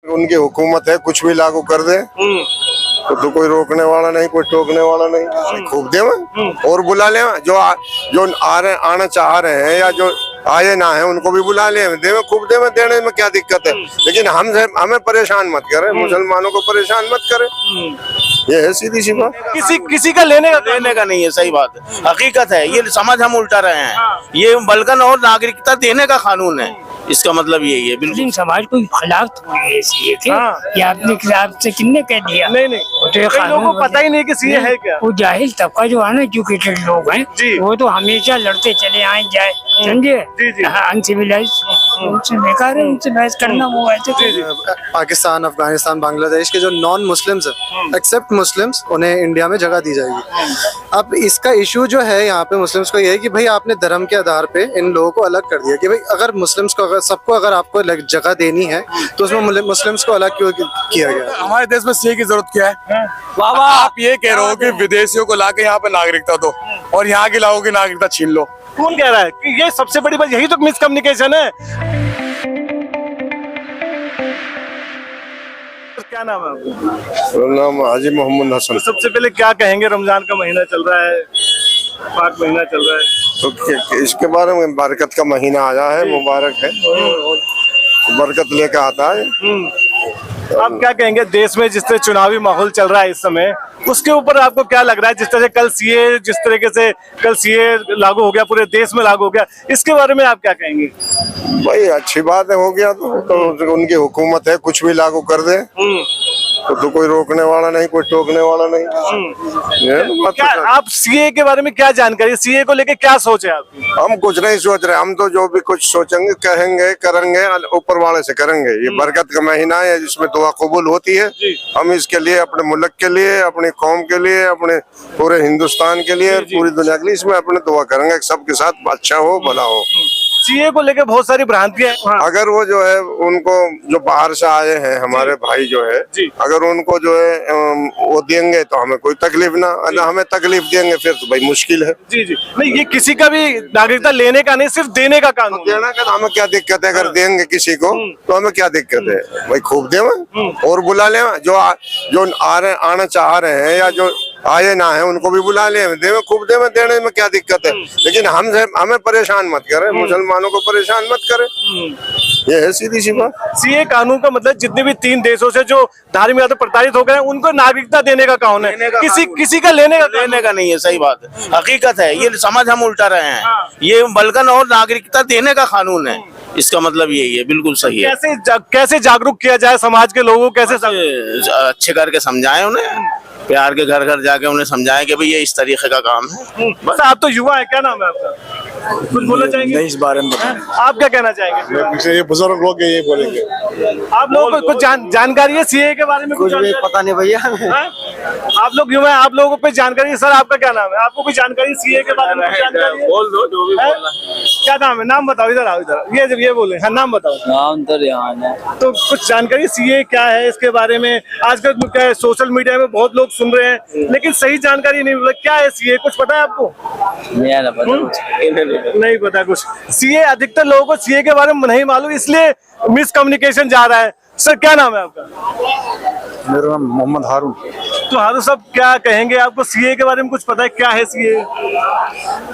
उनकी हुकूमत है, कुछ भी लागू कर दे तो कोई रोकने वाला नहीं, कोई टोकने वाला नहीं। खूब दे और बुला ले जो आना चाह रहे हैं या जो आए ना है उनको भी बुला ले, देवे खूब देवे, देने में क्या दिक्कत है। लेकिन हमें परेशान मत करे, मुसलमानों को परेशान मत करे, ये है सीधी सी बात। किसी का लेने का नहीं है, सही बात है, हकीकत है। ये समझ हम उल्टा रहे हैं, ये बल्कन और नागरिकता देने का कानून है, इसका मतलब यही है। बिल्कुल समाज को खिलाफ थोड़ी है सीए के, ये अपने खिलाफ से किसने कह दिया? नहीं कई लोगों को पता ही नहीं कि सीए है क्या। वो जाहिल तबका जो है ना, एजुकेटेड लोग हैं, वो तो हमेशा लड़ते चले आए जाए, समझे, अनसिविलाइज, उनसे बेकार है, उनसे बहस करना। वो ऐसे पाकिस्तान, अफगानिस्तान, बांग्लादेश के जो नॉन मुस्लिम्स हैं, एक्सेप्ट मुस्लिम्स, उन्हें इंडिया में जगह दी जाएगी। अब इसका इशू जो है यहाँ पे मुस्लिम्स को ये है कि भाई आपने धर्म के आधार पे इन लोगों को अलग कर दिया कि भाई अगर मुस्लिम्स को, अगर सबको अगर आपको जगह देनी है तो उसमें मुस्लिम्स को अलग क्यों किया गया? हमारे देश में सीए की जरूरत क्या है? आप ये कह रहे हो कि विदेशियों को लाके यहाँ पे नागरिकता दो और यहाँ के लोगों की नागरिकता छीन लो। कौन कह रहा है कि ये सबसे बड़ी बात? यही तो मिसकम्युनिकेशन है। क्या नाम है आपका? मेरा नाम हाजी मोहम्मद हसन। तो सबसे पहले क्या कहेंगे, रमजान का महीना चल रहा है, पाक महीना चल रहा है, तो इसके बारे में बरकत का महीना आया है, मुबारक है, बरकत लेकर आता है। आप क्या कहेंगे, देश में जिस तरह चुनावी माहौल चल रहा है इस समय, उसके ऊपर आपको क्या लग रहा है? जिस तरह कल सीए, जिस तरीके से कल सीए लागू हो गया, पूरे देश में लागू हो गया, इसके बारे में आप क्या कहेंगे? भाई अच्छी बात है, हो गया तो उनकी हुकूमत है, कुछ भी लागू कर दे तो कोई रोकने वाला नहीं, कोई टोकने वाला नहीं। क्या आप सीए के बारे में क्या जानकारी, सीए को लेके क्या सोच है आपकी? हम कुछ नहीं सोच रहे, हम तो जो भी कुछ सोचेंगे, कहेंगे, करेंगे, ऊपर वाले से करेंगे। ये बरकत का महीना है जिसमें दुआ कबूल होती है। हम इसके लिए, अपने मुल्क के लिए, अपनी कौम के लिए, अपने पूरे हिंदुस्तान के लिए, पूरी दुनिया के लिए इसमें अपने दुआ करेंगे, सबके साथ अच्छा हो, भला हो। सीए को लेके बहुत सारी भ्रांतियां हैं। अगर वो जो है उनको, जो बाहर से आए हैं हमारे भाई जो है, अगर उनको जो है वो देंगे तो हमें कोई तकलीफ ना, अगर हमें तकलीफ देंगे फिर तो भाई मुश्किल है। जी नहीं, ये किसी का भी नागरिकता लेने का नहीं, सिर्फ देने का कानून। देना का हमें क्या दिक्कत है? अगर देंगे किसी को तो हमें क्या दिक्कत है? भाई खूब देवे और बुला ले जो आना चाह रहे हैं या जो आए ना है उनको भी बुला ले, देवे खूब देवे, देने में क्या दिक्कत है। लेकिन हमें परेशान मत करे, मुसलमानों को परेशान मत करे, ये है सीधी सी बात। सीए कानून का मतलब जितने भी 3 देशों से जो धार्मिक आधार प्रताड़ित हो गए हैं, उनको नागरिकता देने का कानून है, किसी का लेने का नहीं है, सही बात है, हकीकत है। ये समझ हम उल्टा रहे हैं, ये बल्कन और नागरिकता देने का कानून है, इसका मतलब यही है। बिल्कुल सही है। कैसे जागरूक किया जाए समाज के लोगों को, कैसे अच्छे करके समझाएं उन्हें, प्यार के घर घर जाके उन्हें समझाएं कि भाई ये इस तरीके का काम है। बस आप तो युवा है, क्या नाम है आपका? कुछ बोलना चाहेंगे? नहीं, इस बारे में आप क्या कहना चाहेंगे? ये बुजुर्ग लोग ये बोलेंगे। आप लोगों को कुछ जानकारी है सीए के बारे में? कुछ भी पता नहीं भैया। आप लोग युवा हैं, आप लोगों को जानकारी है। सर आपका क्या नाम है? आपको भी जानकारी सीए के बारे में? बोल दो जो भी बोलना। क्या नाम है? नाम बताओ, इधर आओ, इधर ये बोले। हाँ, नाम बताओ। नाम तो यहाँ है। तो कुछ जानकारी सीए क्या है इसके बारे में? आजकल क्या है, सोशल मीडिया में बहुत लोग सुन रहे हैं लेकिन सही जानकारी नहीं मिल, क्या है सीए, कुछ पता है आपको? नहीं पता कुछ। सीए, अधिकतर लोगों को सीए के बारे में नहीं मालूम, इसलिए मिसकम्युनिकेशन जा रहा है। सर क्या नाम है आपका? मेरा नाम मोहम्मद हारून। तो हारून साहब क्या कहेंगे, आपको सीए के बारे में कुछ पता है? क्या है सीए?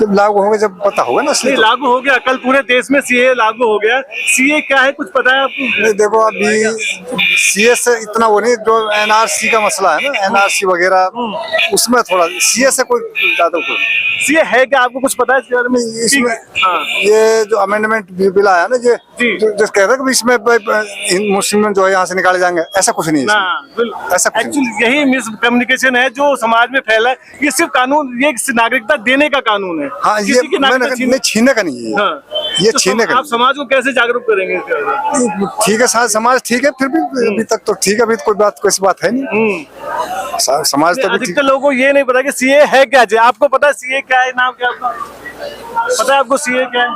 जब लागू होगा, जब पता होगा ना। नहीं, लागू हो गया, कल पूरे देश में सीए लागू हो गया। सीए क्या है, कुछ पता है आपको? नहीं, देखो अभी सीए से इतना वो नहीं, जो एनआरसी का मसला है ना, एनआरसी वगैरह, उसमें थोड़ा सीए से कोई ज्यादा कोई। सीए है क्या, आपको कुछ पता है इसके बारे में? इसमें ये जो अमेंडमेंट बिल आया ना, ये जो कहते हैं कि इसमें मुस्लिम जो है यहाँ से निकाले जाएंगे, ऐसा कुछ नहीं है। ऐसा एक्चुअली यही मिसकम्युनिकेशन है जो समाज में फैला है। ये सिर्फ कानून, ये नागरिकता देने का कानून है। हाँ, ये छीनने का नहीं है। ये तो छीनने का। आप समाज को कैसे जागरूक करेंगे? ठीक है, समाज ठीक है, फिर भी अभी तक तो ठीक है, अभी कोई बात है नहीं। समाज तो अधिकतर लोगों को ये नहीं पता कि सीए है क्या। आपको पता है सीए क्या है? नाम क्या आपका पता है आपको? सीए क्या है?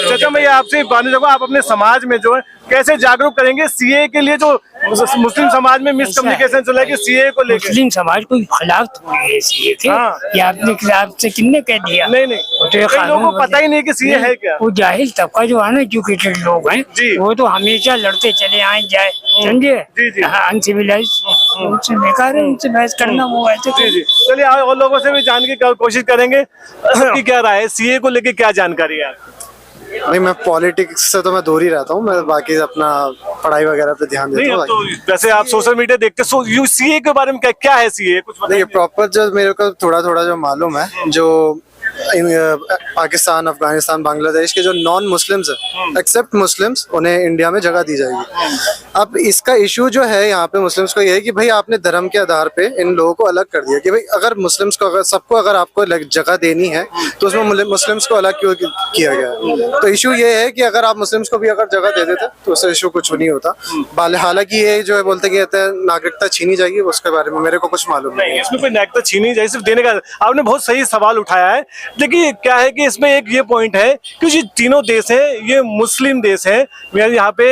चाचा मैं आपसे बात करूं, आप अपने समाज में जो है कैसे जागरूक करेंगे सीए के लिए, जो मुस्लिम समाज में मिसकम्युनिकेशन चला है कि सीए को लेकर? मुस्लिम समाज को खिलाफ थोड़ी है सीए के, हाँ। ये अपने खिलाफ से किसने कह दिया? नहीं नहीं, वो तो ये कई लोगों को कानून पता ही नहीं कि सीए है क्या। वो जाहिल तबका जो है ना, एजुकेटेड लोग हैं, जी। वो तो हमेशा लड़ते चले आए जाए, समझे? जी, जी। अनसिविलाइज, उनसे बेकार है, उनसे बहस करना वो ऐसे जी जी, चलिए और लोगों से भी जान के कोशिश करेंगे कि क्या राय है सीए को लेके, क्या जानकारी है आपको? नहीं, मैं पॉलिटिक्स से तो मैं दूर ही रहता हूँ, मैं बाकी अपना पढ़ाई वगैरह पे ध्यान नहीं, देता अब हूँ। तो वैसे आप सोशल मीडिया देखते हो, सीए के बारे में क्या है सीए, कुछ नहीं, बताइए। प्रॉपर जो मेरे को थोड़ा थोड़ा जो मालूम है, जो पाकिस्तान, अफगानिस्तान, बांग्लादेश के जो नॉन मुस्लिम्स हैं, एक्सेप्ट मुस्लिम्स, उन्हें इंडिया में जगह दी जाएगी। अब इसका इशू जो है यहाँ पे मुस्लिम्स को ये है कि भाई आपने धर्म के आधार पे इन लोगों को अलग कर दिया कि भाई अगर मुस्लिम्स को, अगर सबको अगर आपको जगह देनी है तो उसमें मुस्लिम्स को अलग क्यों किया गया है? तो इशू ये है कि अगर आप मुस्लिम्स को भी अगर जगह दे देते तो उससे इशू कुछ नहीं होता। हालांकि ये जो है बोलते कहते हैं नागरिकता छीनी जाएगी, उसके बारे में मेरे को कुछ मालूम नहीं नहीं, है। इसमें कोई नागरिकता छीनी जाए, सिर्फ देने का। आपने बहुत सही सवाल उठाया है। देखिए क्या है कि इसमें एक ये पॉइंट है कि ये तीनों देश हैं, ये मुस्लिम देश है, यहाँ पे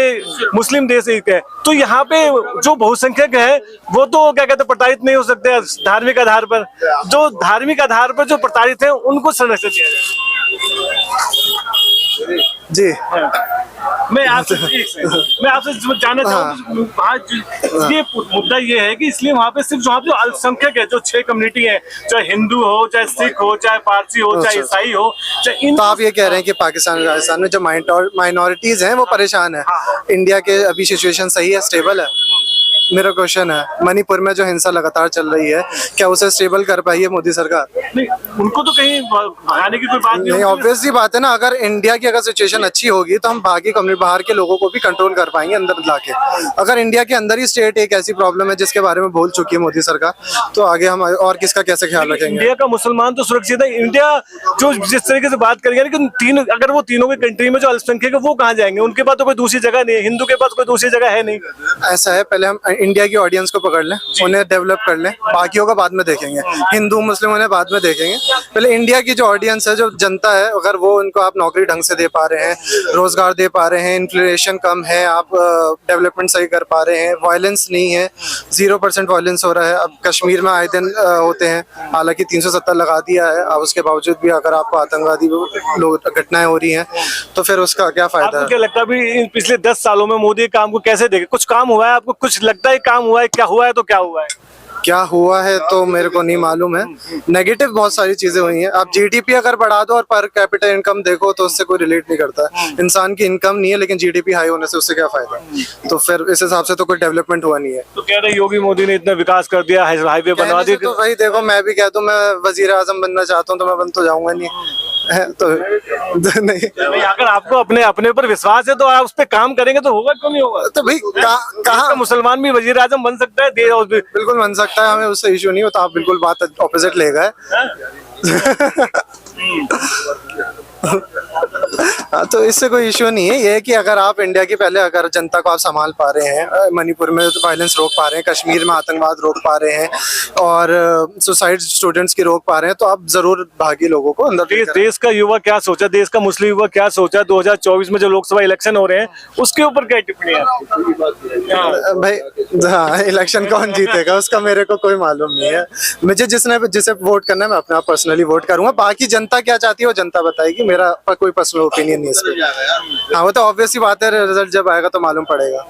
मुस्लिम देश एक है, तो यहाँ पे जो बहुसंख्यक है वो तो क्या कहते हैं प्रताड़ित नहीं हो सकते धार्मिक आधार पर। जो धार्मिक आधार पर जो प्रताड़ित है उनको संरक्षण दिया जाए। जी, मैं आपसे जानना चाहूँ, ये मुद्दा ये है कि इसलिए वहाँ पे सिर्फ वहाँ पे अल्पसंख्यक है, जो 6 कम्युनिटी है, चाहे हिंदू हो, चाहे सिख हो, चाहे पारसी हो, चाहे ईसाई हो, चाहे इन। तो आप ये कह रहे हैं कि पाकिस्तान और राजस्थान में जो माइनॉरिटीज हैं वो परेशान है, इंडिया के अभी सिचुएशन सही है, स्टेबल है? मेरा क्वेश्चन है, मणिपुर में जो हिंसा लगातार चल रही है, क्या उसे स्टेबल कर पाई है मोदी सरकार? नहीं, उनको तो कहीं भगाने की कोई बात नहीं, ऑब्वियस सी बात है ना, अगर इंडिया की अगर सिचुएशन अच्छी होगी तो हम बाकी कम्युनिटी, बाहर के लोगों को भी कंट्रोल कर पाएंगे अंदर लाके। अगर इंडिया के अंदर ही स्टेट एक ऐसी प्रॉब्लम है जिसके बारे में बोल चुकी है मोदी सरकार, तो आगे हम और किसका कैसे ख्याल रखेंगे? इंडिया का मुसलमान तो सुरक्षित है। इंडिया जो जिस तरीके से बात करेंगे लेकिन तीन, अगर वो तीनों के कंट्री में जो अल्पसंख्यक है वो कहाँ जाएंगे? उनके पास तो कोई दूसरी जगह नहीं है, हिंदू के पास कोई दूसरी जगह है नहीं। ऐसा है, पहले हम इंडिया की ऑडियंस को पकड़ लें, उन्हें डेवलप कर लें, बाकियों का बाद में देखेंगे, हिंदू मुस्लिम उन्हें बाद में देखेंगे। पहले इंडिया की जो ऑडियंस है, जो जनता है, अगर वो उनको आप नौकरी ढंग से दे पा रहे हैं, रोजगार दे पा रहे हैं, इन्फ्लेशन कम है, आप डेवलपमेंट सही कर पा रहे हैं, वायलेंस नहीं है, 0% वायलेंस हो रहा है। अब कश्मीर में आए दिन होते हैं, हालांकि 370 लगा दिया है, अब उसके बावजूद भी अगर आपको आतंकवादी लोग घटनाएं हो रही हैं तो फिर उसका क्या फायदा आपको है? क्या लगता है अभी इन पिछले 10 सालों में मोदी काम को कैसे देखे? कुछ काम हुआ है आपको? कुछ लगता है काम हुआ है? क्या हुआ है तो क्या हुआ है? क्या हुआ है तो मेरे को नहीं मालूम है। नेगेटिव बहुत सारी चीजें हुई हैं। आप जीडीपी अगर बढ़ा दो और पर कैपिटल इनकम देखो तो उससे कोई रिलेट नहीं करता है। इंसान की इनकम नहीं है लेकिन जीडीपी हाई होने से उससे क्या फायदा? तो फिर इस हिसाब से तो कोई डेवलपमेंट हुआ नहीं है। तो कह रहे योगी मोदी ने इतना विकास कर दिया, हाईवे बनवा दी। तो भाई देखो, मैं भी कह दूं मैं वजीर आजम बनना चाहता हूँ तो मैं बन तो जाऊंगा नहीं है, तो नहीं। अगर आपको अपने ऊपर विश्वास है तो आप उस पर काम करेंगे तो होगा, क्यों नहीं होगा? तो भाई कहाँ मुसलमान भी वजीर आजम बन सकता है, बिल्कुल बन सकता है, हमें उससे इशू नहीं होता। आप बिल्कुल बात ऑपोजिट ले गए। हाँ, तो इससे कोई इश्यू नहीं है। ये है कि अगर आप इंडिया की पहले अगर जनता को आप संभाल पा रहे हैं, मणिपुर में वायलेंस रोक पा रहे हैं, कश्मीर में आतंकवाद रोक पा रहे हैं और सुसाइड स्टूडेंट्स की रोक पा रहे हैं, तो आप जरूर बाकी लोगों को अंदर देश का युवा क्या सोचा, देश का मुस्लिम युवा क्या सोचा 2024 में जो लोकसभा इलेक्शन हो रहे हैं उसके ऊपर क्या टिप्पणी है भाई? हाँ, इलेक्शन कौन जीतेगा उसका मेरे को कोई मालूम नहीं है। मुझे जिसे वोट करना है मैं अपने आप पर्सनली वोट करूंगा। बाकी जनता क्या चाहती है वो जनता बताएगी, मेरा कोई पर्सनल ओपिनियन नहीं है इसमें। हाँ, वो तो ऑब्वियस सी बात है, रिजल्ट जब आएगा तो मालूम पड़ेगा।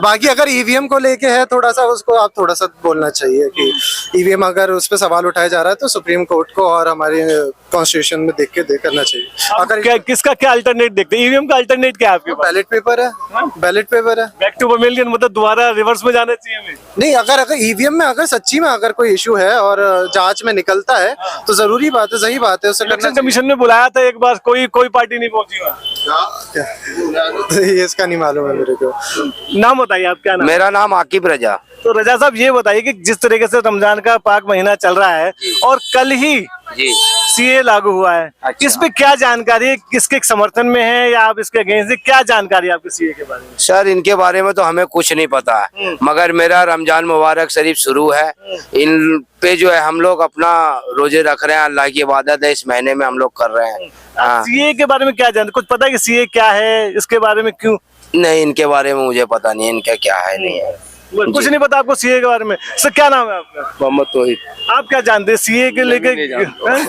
बाकी अगर ईवीएम को लेके है थोड़ा सा, उसको आप थोड़ा सा बोलना चाहिए कि ईवीएम अगर उस पर सवाल उठाया जा रहा है तो सुप्रीम कोर्ट को और हमारे कॉन्स्टिट्यूशन में देख करना चाहिए। अगर क्या किसका क्या अल्टरनेट देखते हैं? ईवीएम का अल्टरनेट क्या है आपके पास? बैलेट पेपर है, बैलेट पेपर है। बैक टू वर्मिलियन, मतलब दोबारा रिवर्स में जाना चाहिए हमें? नहीं, अगर ईवीएम में अगर सच्ची में अगर कोई इशू है और जांच में निकलता है तो जरूरी बात है, सही बात है, उससे इलेक्शन कमीशन ने बुलाया था एक बार, कोई पार्टी नहीं पहुंची वहाँ। ये इसका नहीं मालूम है मेरे को। नाम बताइए आप, क्या नाम? मेरा नाम आकिब रजा। तो रजा साहब ये बताइए कि जिस तरीके से रमजान का पाक महीना चल रहा है और कल ही जी सीए लागू हुआ है, अच्छा। इस पे क्या जानकारी, किसके समर्थन में है या आप इसके अगेंस्ट, क्या जानकारी आपको सीए के बारे में? सर, इनके बारे में तो हमें कुछ नहीं पता है, मगर मेरा रमजान मुबारक शरीफ शुरू है, इन पे जो है हम लोग अपना रोजे रख रहे हैं, अल्लाह की इबादत है, इस महीने में हम लोग कर रहे हैं। हाँ। सीए के बारे में क्या जानते, कुछ पता है कि सीए क्या है, इसके बारे में क्यों नहीं, इनके बारे में मुझे पता नहीं इनका क्या है नहीं है। कुछ नहीं पता आपको सीए के बारे में। सर क्या नाम है आपका? मोहम्मद तौहीद। आप क्या जानते हैं सीए के लेके?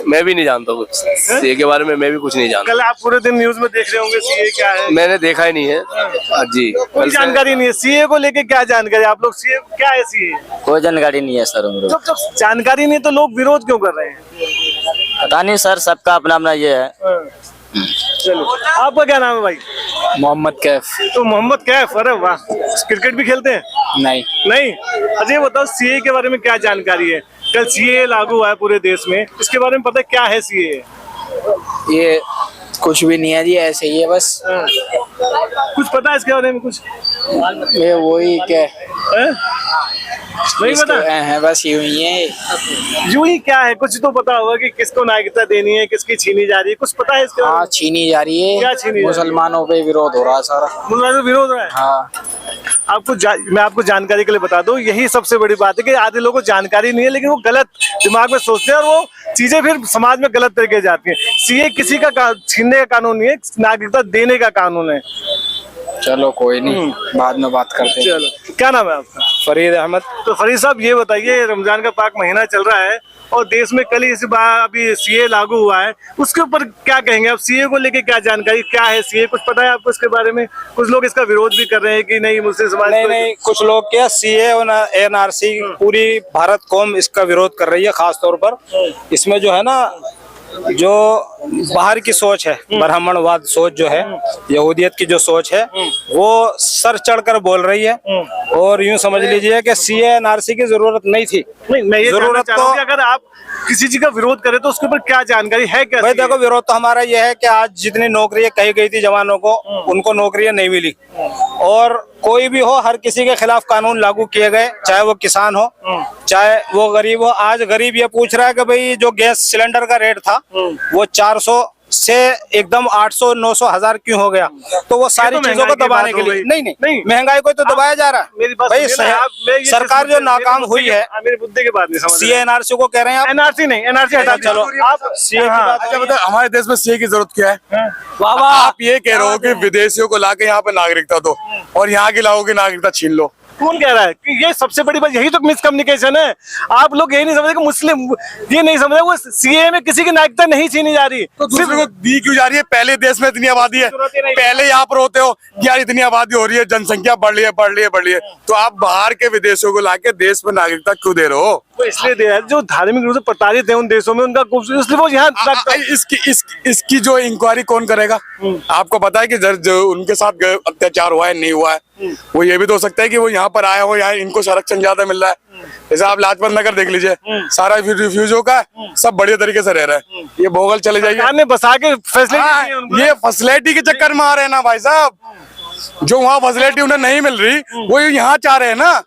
मैं भी नहीं जानता कुछ सीए के बारे में, मैं भी कुछ नहीं जानता। कल आप पूरे दिन न्यूज में देख रहे होंगे सीए क्या है। मैंने देखा ही नहीं है जी। कोई जानकारी नहीं है सीए को लेके? क्या जानकारी आप लोग? सीए क्या है सीए? कोई जानकारी नहीं है सर हम लोग। जब जानकारी नहीं तो लोग विरोध क्यों कर रहे हैं? पता नहीं सर, सबका अपना अपना ये है। चलो, आपका क्या नाम है भाई? मोहम्मद कैफ। तो मोहम्मद कैफ, अरे वाह, क्रिकेट भी खेलते हैं? नहीं। नहीं। अच्छा ये बताओ सीए के बारे में क्या जानकारी है? कल सीए लागू हुआ है पूरे देश में, इसके बारे में पता है क्या है सीए? ये कुछ भी नहीं है जी, ऐसे ही है बस। कुछ पता है इसके बारे में कुछ? ये वही क्या नहीं पता है, बस यूं ही है। यूं ही क्या है? कुछ तो पता होगा कि किसको नागरिकता देनी है, किसकी छीनी जा रही है, कुछ पता है इसके बारे में? हाँ, छीनी जा रही क्या है, छीनी जा रही है? मुसलमानों पे विरोध हो रहा है सारा। मुसलमानों का विरोध हो रहा है? हाँ। मैं आपको जानकारी के लिए बता दूं, यही सबसे बड़ी बात है कि आधे लोगों को जानकारी नहीं है, लेकिन वो गलत दिमाग में सोचते हैं और वो चीजें फिर समाज में गलत तरीके जाती हैं। सीए किसी का छीनने का कानून नहीं है, नागरिकता देने का कानून है। चलो कोई नहीं, बाद में बात करते हैं। चलो, क्या नाम है आपका? फरीद अहमद। तो फरीद साहब ये बताइए, रमजान का पाक महीना चल रहा है और देश में कल ही इस बार अभी सीए लागू हुआ है, उसके ऊपर क्या कहेंगे आप? सीए को लेके क्या जानकारी, क्या है सीए? कुछ पता है आपको इसके बारे में? कुछ लोग इसका विरोध भी कर रहे हैं कि नहीं मुस्लिम समाज नहीं, कुछ लोग क्या सीए और एनआरसी पूरी भारत कौम इसका विरोध कर रही है। खास तौर पर इसमें जो है ना, जो बाहर की सोच है, ब्राह्मणवाद सोच जो है, यहूदियत की जो सोच है, वो सर चढ़कर बोल रही है। और यूं समझ लीजिए कि सीए एनआरसी की जरूरत नहीं थी। नहीं, मैं ये जरूरत जानना चाह रहा हूं कि अगर आप किसी चीज का विरोध करें तो उसके ऊपर क्या जानकारी है? क्या भाई देखो, विरोध तो हमारा ये है कि आज जितनी नौकरियां कही गई थी जवानों को, उनको नौकरियां नहीं मिली। और कोई भी हो, हर किसी के खिलाफ कानून लागू किए गए, चाहे वो किसान हो, चाहे वो गरीब हो। आज गरीब ये पूछ रहा है कि भाई जो गैस सिलेंडर का रेट था वो 400 से एकदम 800, 900, 1000 क्यों हो गया? तो वो सारी चीजों को दबाने के लिए नहीं, महंगाई को तो दबाया जा रहा है। भाई सरकार जो नाकाम हुई है, मेरी बुद्धि की बात नहीं समझ। सीए एनआरसी को कह रहे हैं आप? एनआरसी नहीं, एनआरसी हटा चलो, आप सीए की बात। अच्छा बताओ, हमारे देश में सीए की जरूरत क्या है? वाह आप ये कह रहे हो कि विदेशियों को लाके यहाँ पे नागरिकता दो और यहाँ के लोगों की नागरिकता छीन लो। कौन कह रहा है कि ये सबसे बड़ी बात? यही तो मिसकम्युनिकेशन है। आप लोग यही नहीं समझते कि मुस्लिम, ये नहीं समझते वो सीए में किसी की नागरिकता नहीं छीनी जा रही, तो दूसरे को दी क्यों जा रही है? पहले देश में इतनी आबादी है, पहले यहाँ पर होते हो कि यार इतनी आबादी हो रही है, जनसंख्या बढ़ रही है, तो आप बाहर के विदेशों को लाके देश में नागरिकता क्यों दे रहे हो? तो इसलिए दे रहा है जो धार्मिक रूप से प्रताड़ित है उन देशों में, उनका इसलिए वो यहाँ इसकी जो इंक्वायरी कौन करेगा? आपको पता है कि जो उनके साथ अत्याचार हुआ है नहीं हुआ है, वो ये भी तो हो सकता है कि वो यहाँ पर आए हो, यहाँ इनको संरक्षण ज्यादा मिल रहा है। जैसे आप लाजपत नगर देख लीजिए, सारा रिफ्यूजियों का सब बढ़िया तरीके से रह रहा है। ये भोगल चले जाइए, बसा के फैसिलिटी, ये फैसिलिटी के चक्कर में आ रहे हैं ना भाई साहब। जो वहाँ फैसिलिटी उन्हें नहीं मिल रही, वो यहाँ चाह रहे हैं ना।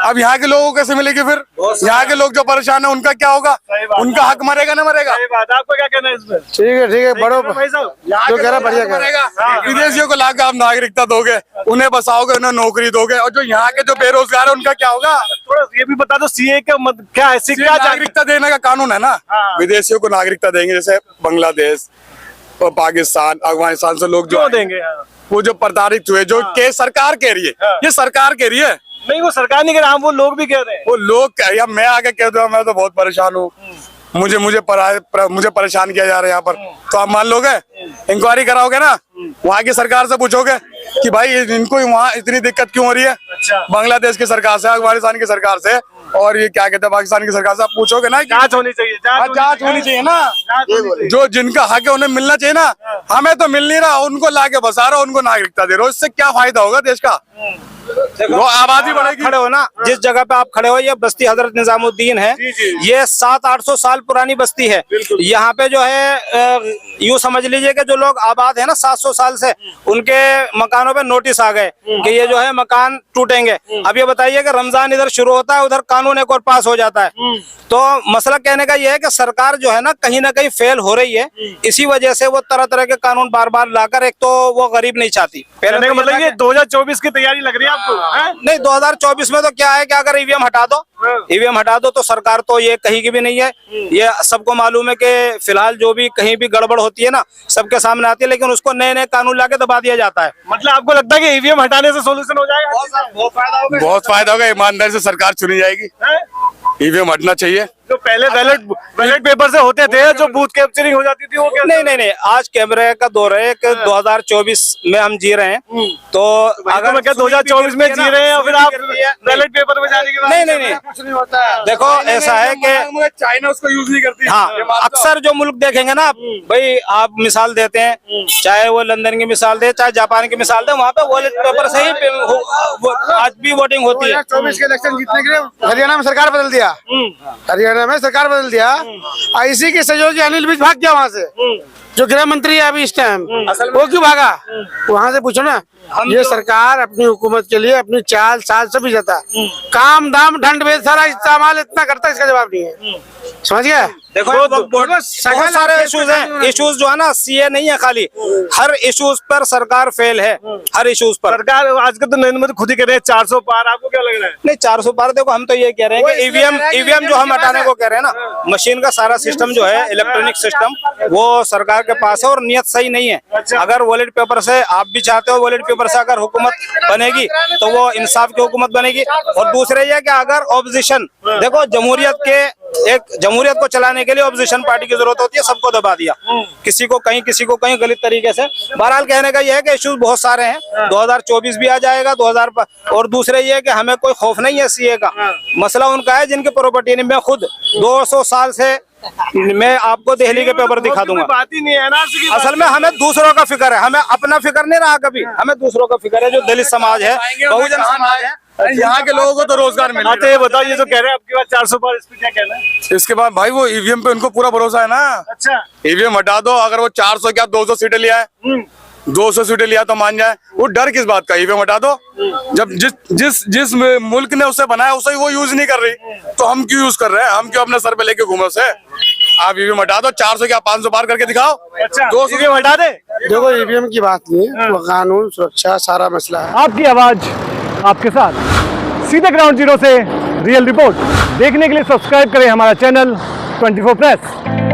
अब यहाँ के लोगों को कैसे मिलेगी फिर? यहाँ के लोग जो परेशान है उनका क्या होगा? उनका हक मरेगा ना मरेगा? आपको क्या कहना है इसमें? ठीक है, बड़ो भाई साहब जो कह रहा बढ़िया कह रहा। विदेशियों को लाकर आप नागरिकता दोगे, उन्हें बसाओगे, उन्हें नौकरी दोगे, और जो यहाँ के जो बेरोजगार है उनका क्या होगा? थोड़ा ये भी बता दो सीए का क्या है? क्या नागरिकता देने का कानून है ना, विदेशियों को नागरिकता देंगे। जैसे बांग्लादेश और पाकिस्तान, अफगानिस्तान से लोग जो देंगे, वो जो प्रताड़ित हुए, जो के सरकार कह रही है, ये सरकार कह रही है, नहीं वो सरकार नहीं कह रहा, वो लोग भी कह रहे हैं। वो लोग कह रहे हैं। मैं आके कह दूं मैं तो बहुत परेशान हूँ, मुझे परेशान किया जा रहा है यहाँ पर, तो आप मान लोगे? इंक्वायरी कराओगे ना, वहाँ की सरकार से पूछोगे कि भाई इनको वहाँ इतनी दिक्कत क्यों हो रही है? बांग्लादेश की सरकार से, अफगानिस्तान की सरकार से, और ये क्या कहते हैं पाकिस्तान की सरकार से, आप पूछोगे ना। जांच होनी चाहिए, जांच होनी चाहिए ना। जो जिनका हक है उन्हें मिलना चाहिए ना। हमें तो मिल नहीं रहा, उनको लाके बसा रहो, उनको नागरिकता दे रहे हो, इससे क्या फायदा होगा देश का? वो आबादी बढ़ेगी। खड़े हो ना, जिस जगह पे आप खड़े हो, ये बस्ती हजरत निजामुद्दीन है। ये 700-800 साल पुरानी बस्ती है। यहाँ पे जो है यूं समझ लीजिए कि जो लोग आबाद है ना 700 साल से, उनके मकानों पे नोटिस आ गए कि ये जो है मकान टूटेंगे। अब ये बताइए कि रमजान इधर शुरू होता है, उधर कानून एक और पास हो जाता है। तो मसला कहने का ये है कि सरकार जो है ना कहीं फेल हो रही है। इसी वजह से वो तरह तरह के कानून बार बार लाकर, एक तो वो गरीब नहीं चाहती। पहले मतलब ये 2024 की तैयारी लग रही है आपको? नहीं 2024 में तो क्या है कि अगर ईवीएम हटा दो, ईवीएम हटा दो तो सरकार तो ये कहीं की भी नहीं है। ये सबको मालूम है कि फिलहाल जो भी कहीं भी गड़बड़ होती है ना सबके सामने आती है, लेकिन उसको नए नए कानून लाके दबा दिया जाता है। मतलब आपको लगता है कि ईवीएम हटाने से सोल्यूशन हो जाएगा? बहुत फायदा होगा। बहुत फायदा होगा, ईमानदारी से सरकार चुनी जाएगी। ईवीएम हटना चाहिए। जो पहले बैलेट पेपर से होते थे, जो बूथ कैप्चरिंग हो जाती थी, वो क्या? नहीं, आज कैमरे का दौर है कि 2024 में हम जी रहे हैं, तो अगर मैं क्या 2024 में जी रहे हैं और फिर आप बैलेट पेपर में जाने के बाद? नहीं कुछ नहीं होता है। देखो ऐसा है कि चाइना उसको यूज नहीं करती। हाँ, अक्सर जो मुल्क देखेंगे ना आप, भाई आप मिसाल देते हैं, चाहे वो लंदन की मिसाल दे, चाहे जापान की मिसाल दे, वहाँ पे बैलेट पेपर से ही आज भी वोटिंग होती है। 2024 के इलेक्शन जीतने के लिए हरियाणा में सरकार बदल दिया, हरियाणा में सरकार बदल दिया। इसी के सहयोगी अनिल विज भाग गया वहाँ से, जो गृह मंत्री है अभी इस टाइम, वो क्यों भागा? वहाँ से पूछो ना। ये सरकार अपनी हुकूमत के लिए अपनी चाल साल से भी जाता, काम दाम ढंड भेद सारा इस्तेमाल इतना करता, इसका जवाब नहीं है। समझ गया? देखो बहुत सारे इश्यूज हैं। इश्यूज जो है ना सीए नहीं है खाली, हर इश्यूज पर सरकार फेल है, हर इश्यूज पर। सरकार आजकल तो नरेंद्र मोदी खुद ही कह रहे हैं 400 पार, आपको क्या लग रहा है? नहीं 400 पार, देखो हम तो ये कह रहे हैं कि ईवीएम जो हम हटाने को कह रहे हैं ना, मशीन का सारा सिस्टम जो है इलेक्ट्रॉनिक सिस्टम, वो सरकार के पास है और नियत सही नहीं है। अगर वॉलेट पेपर से आप भी चाहते हो, वॉलेट पेपर से अगर हुकूमत बनेगी तो वो इंसाफ की हुकूमत बनेगी। और दूसरे ये कि अगर ऑपोजिशन, देखो जमहूरियत को चलाने के लिए ऑपोजिशन पार्टी की जरूरत होती है, सबको दबा दिया, किसी को कहीं गलत तरीके से। बहरहाल कहने का यह है कि इश्यूज बहुत सारे हैं, 2024 भी आ जाएगा 2000 और दूसरे ये है कि हमें कोई खौफ नहीं है सीए का। मसला उनका है जिनकी प्रॉपर्टी नहीं। मैं खुद 200 साल से, मैं आपको दिल्ली के पेपर दिखा दूंगा। बात ही नहीं है ना, असल में हमें दूसरों का फिक्र है, हमें अपना फिक्र नहीं रहा कभी, हमें दूसरों का फिक्र है। जो दलित समाज है, बहुजन समाज है, यहाँ के लोगों को तो रोजगार मिले। तो ये बताओ, ये जो कह रहे हैं आपके पास 400 पार, इस पे क्या कहना है? इसके बाद भाई वो ईवीएम पे उनको पूरा भरोसा है ना। अच्छा, ईवीएम हटा दो, अगर वो 400 क्या 200 सीटें लिया है, 200 सीटें लिया तो मान जाए। वो डर किस बात का? ईवीएम हटा दो। जब जिस मुल्क ने उसे बनाया उसे वो यूज नहीं कर रही, तो हम क्यों यूज कर रहे हैं? हम क्यों अपने सर पे लेके घूमे उसे? आप ईवीएम हटा दो, 400 क्या 500 पार करके दिखाओ। अच्छा, 200 ईवीएम हटा दे। देखो ईवीएम की बात नहीं है, वो कानून सुरक्षा सारा मसला है। आपकी आवाज आपके साथ, सीधे ग्राउंड जीरो से रियल रिपोर्ट देखने के लिए सब्सक्राइब करें हमारा चैनल 24 प्रेस।